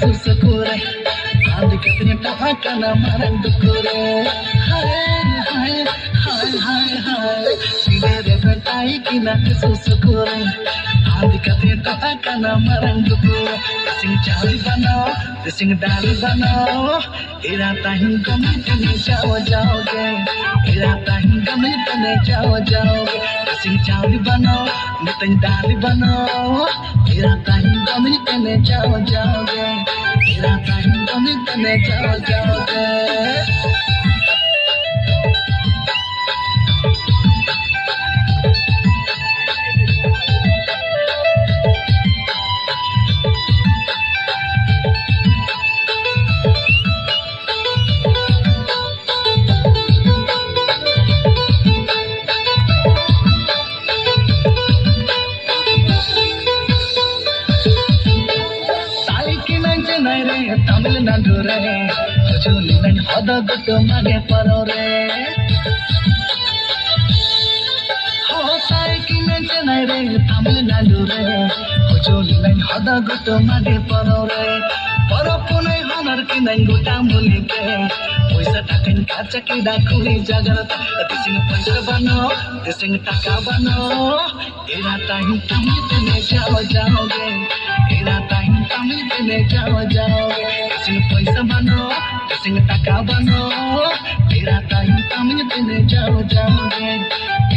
susukure andi katne taha kana marang dukure hai hai hai hai hai silere bentai kina susukure andi katne taha kana marang dukure sing chali banao sing dali banao ira tahin kami tene jaoge ira tahin kami tene jaoge sing chali banao nitin dali banao ira tahin kami tene jaoge ira tahin kami tene jaoge Tamil Nadu रे हुजूली none हदद मागे परो रे हो साई की में चेन्नई रे तमिलनाडु रे हुजूली none हदद मागे परो रे परो पुने हनर की नन गोटा मुली के पैसा टाकन काचा की डाकुली जागरत दिसिंग पैसा बनो दिसिंग टाका बनो एरा टाइम तमिल तने जाओगे एरा टाइम तमिल तने जाओगे दिसिंग पैसा बनो दिसिंग टाका बनो एरा टाइम तमिल तने जाओगे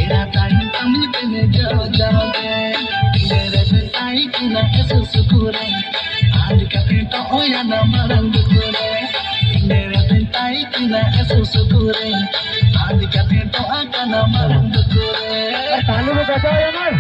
एरा टाइम तमिल तने जाओगे तेरे बेटाई की ना ऐसे सुकुरे आज का पेटो ओया ना मरंग कुरे तेरे बेटाई की ना ऐसे सुकुरे आज का पेटो आका ना मरंग कुरे तालू में कैसा है यार